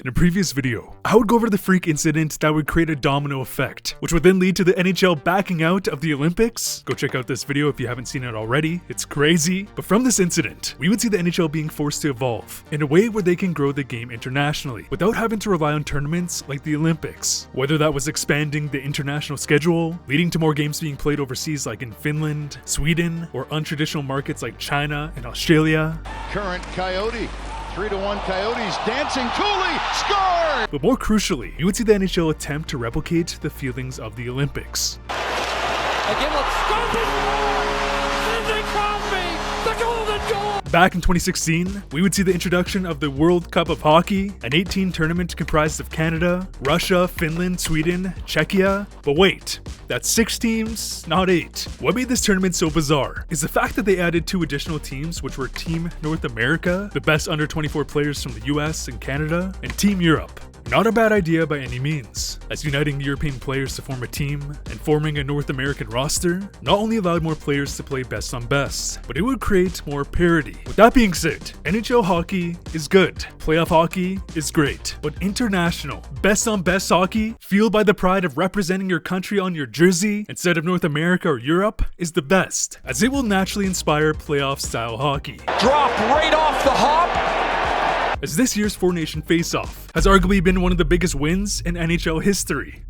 In a previous video, I would go over the freak incident that would create a domino effect, which would then lead to the NHL backing out of the Olympics. Go check out this video if you haven't seen it already. It's crazy. But from this incident, we would see the NHL being forced to evolve in a way where they can grow the game internationally without having to rely on tournaments like the Olympics. Whether that was expanding the international schedule, leading to more games being played overseas like in Finland, Sweden, or untraditional markets like China and Australia. Current Coyote. 3-1 Coyotes dancing. Cooley scored! But more crucially, you would see the NHL attempt to replicate the feelings of the Olympics. Again, let's Sidney Crosby, the golden goal! Back in 2016, we would see the introduction of the World Cup of Hockey, an 18 tournament comprised of Canada, Russia, Finland, Sweden, Czechia. But wait, that's 6 teams, not 8. What made this tournament so bizarre is the fact that they added 2 additional teams, which were Team North America, the best under 24 players from the US and Canada, and Team Europe. Not a bad idea by any means, as uniting European players to form a team and forming a North American roster not only allowed more players to play best on best, but it would create more parity. With that being said, NHL hockey is good, playoff hockey is great, but international, best on best hockey, fueled by the pride of representing your country on your jersey instead of North America or Europe, is the best, as it will naturally inspire playoff style hockey. Drop right off the hop. As this year's Nations Faceoff has arguably been one of the biggest wins in NHL history.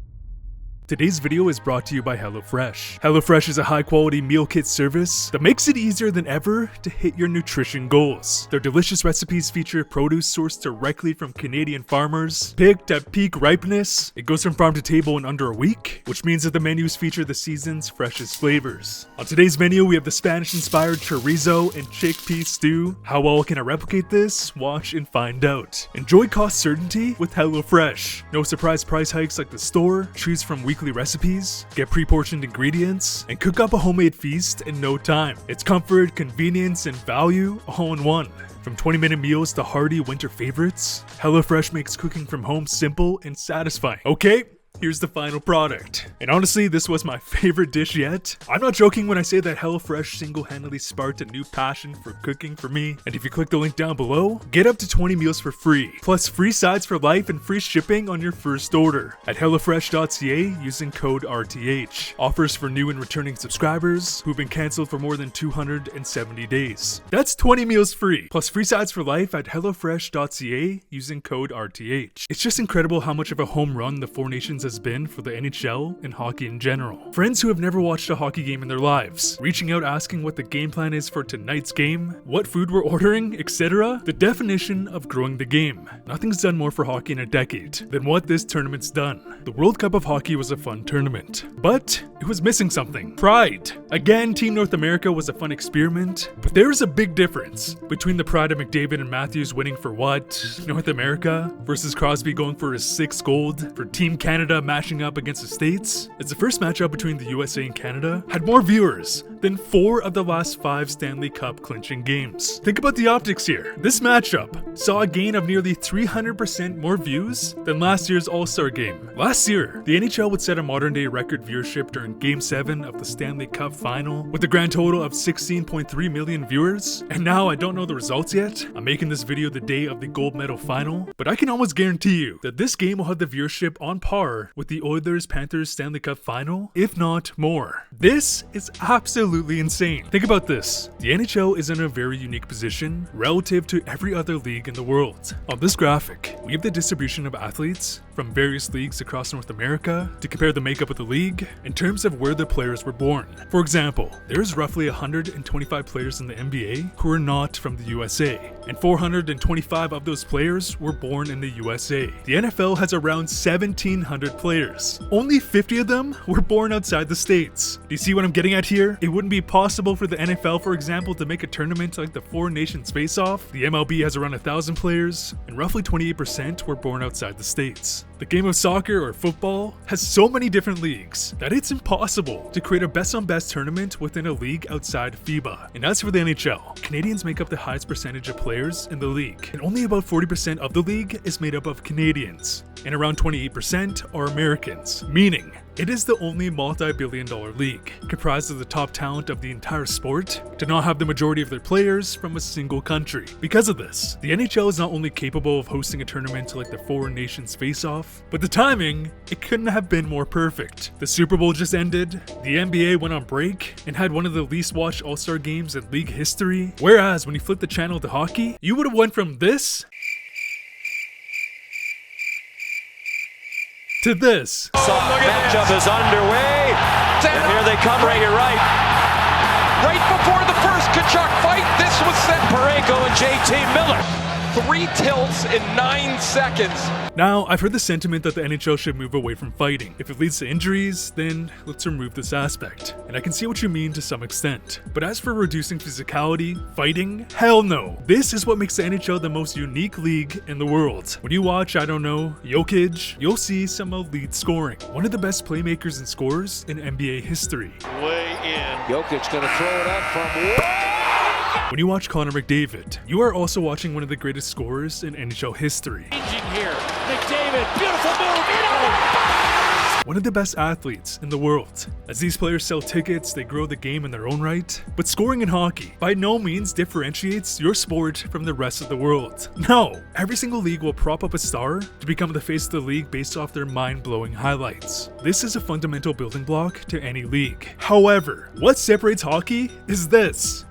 Today's video is brought to you by HelloFresh. HelloFresh is a high-quality meal kit service that makes it easier than ever to hit your nutrition goals. Their delicious recipes feature produce sourced directly from Canadian farmers, picked at peak ripeness. It goes from farm to table in under a week, which means that the menus feature the season's freshest flavors. On today's menu, we have the Spanish-inspired chorizo and chickpea stew. How well can I replicate this? Watch and find out. Enjoy cost certainty with HelloFresh. No surprise price hikes like the store. Choose from weekly recipes, get pre-portioned ingredients, and cook up a homemade feast in no time. It's comfort, convenience, and value all in one. From 20-minute meals to hearty winter favorites, HelloFresh makes cooking from home simple and satisfying. Okay, here's the final product. And honestly, this was my favorite dish yet. I'm not joking when I say that HelloFresh single-handedly sparked a new passion for cooking for me. And if you click the link down below, get up to 20 meals for free, plus free sides for life and free shipping on your first order at HelloFresh.ca using code RTH. Offers for new and returning subscribers who've been canceled for more than 270 days. That's 20 meals free, plus free sides for life at HelloFresh.ca using code RTH. It's just incredible how much of a home run the Four Nations has been for the NHL and hockey in general. Friends who have never watched a hockey game in their lives, reaching out asking what the game plan is for tonight's game, what food we're ordering, etc. The definition of growing the game. Nothing's done more for hockey in a decade than what this tournament's done. The World Cup of Hockey was a fun tournament, but it was missing something. Pride. Again, Team North America was a fun experiment, but there is a big difference between the pride of McDavid and Matthews winning for what? North America versus Crosby going for his 6th gold, for Team Canada matching up against the States, as the first matchup between the USA and Canada had more viewers than 4 of the last 5 Stanley Cup clinching games. Think about the optics here. This matchup saw a gain of nearly 300% more views than last year's All-Star game. Last year, the NHL would set a modern-day record viewership during Game 7 of the Stanley Cup Final with a grand total of 16.3 million viewers. And now I don't know the results yet. I'm making this video the day of the gold medal final, but I can almost guarantee you that this game will have the viewership on par with the Oilers-Panthers Stanley Cup Final, if not more. This is absolutely insane. Think about this. The NHL is in a very unique position relative to every other league in the world. On this graphic, we have the distribution of athletes from various leagues across North America to compare the makeup of the league in terms of where the players were born. For example, there's roughly 125 players in the NBA who are not from the USA, and 425 of those players were born in the USA. The NFL has around 1,700 players. Only 50 of them were born outside the States. Do you see what I'm getting at here? It wouldn't be possible for the NFL, for example, to make a tournament like the Four Nations Faceoff. The MLB has around 1,000 players, and roughly 28% were born outside the States. The game of soccer or football has so many different leagues that it's impossible to create a best-on-best tournament within a league outside FIBA. And as for the NHL, Canadians make up the highest percentage of players in the league, and only about 40% of the league is made up of Canadians, and around 28% are Americans, meaning It is the only multi-billion-dollar league, comprised of the top talent of the entire sport, to not have the majority of their players from a single country. Because of this, the NHL is not only capable of hosting a tournament like the four Nations Faceoff, but the timing, it couldn't have been more perfect. The Super Bowl just ended, the NBA went on break, and had one of the least watched All-Star games in league history, whereas when you flip the channel to hockey, you would have went from this to this. Matchup is underway. And here they come right here, right before the first Kachuk fight. This was set Parayko and JT Miller. 3 tilts in 9 seconds. Now, I've heard the sentiment that the NHL should move away from fighting. If it leads to injuries, then let's remove this aspect. And I can see what you mean to some extent. But as for reducing physicality, fighting, hell no. This is what makes the NHL the most unique league in the world. When you watch, I don't know, Jokic, you'll see some elite scoring. One of the best playmakers and scorers in NBA history. Way in. Jokic gonna throw it up from When you watch Connor McDavid, you are also watching one of the greatest scorers in NHL history. here. McDavid, beautiful move. One of the best athletes in the world. As these players sell tickets, they grow the game in their own right. But scoring in hockey by no means differentiates your sport from the rest of the world. No, every single league will prop up a star to become the face of the league based off their mind-blowing highlights. This is a fundamental building block to any league. However, what separates hockey is this.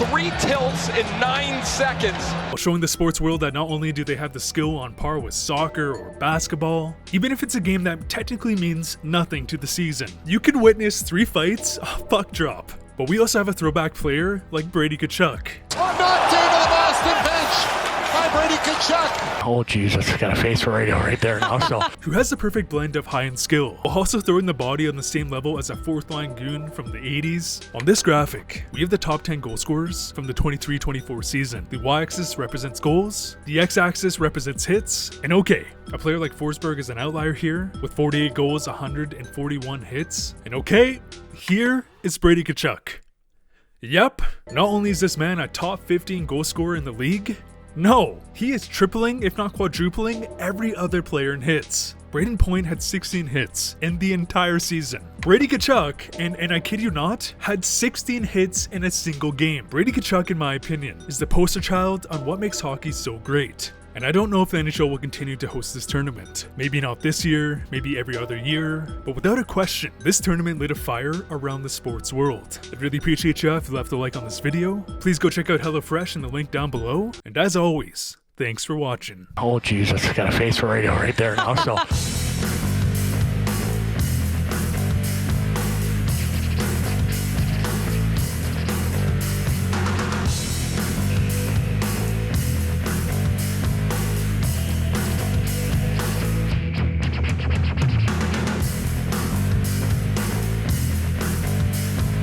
3 tilts in 9 seconds. While showing the sports world that not only do they have the skill on par with soccer or basketball, even if it's a game that technically means nothing to the season, you could witness 3 fights a puck drop. But we also have a throwback player like Brady Tkachuk. Knocked into the Boston bench by Brady Tkachuk. Oh Jesus, got a face for radio right there now. So Who has the perfect blend of high-end skill, while also throwing the body on the same level as a fourth-line goon from the 80s. On this graphic, we have the top 10 goal scorers from the 23-24 season. The y-axis represents goals, the x-axis represents hits, and okay, a player like Forsberg is an outlier here, with 48 goals, 141 hits, and okay, here is Brady Tkachuk. Yep, not only is this man a top 15 goal scorer in the league, no, he is tripling, if not quadrupling, every other player in hits. Braden Point had 16 hits in the entire season. Brady Tkachuk, and I kid you not, had 16 hits in a single game. Brady Tkachuk, in my opinion, is the poster child on what makes hockey so great. And I don't know if the NHL will continue to host this tournament. Maybe not this year, maybe every other year, but without a question, this tournament lit a fire around the sports world. I'd really appreciate you if you left a like on this video. Please go check out HelloFresh in the link down below. And as always, thanks for watching. oh Jesus, got a face for radio right there now. So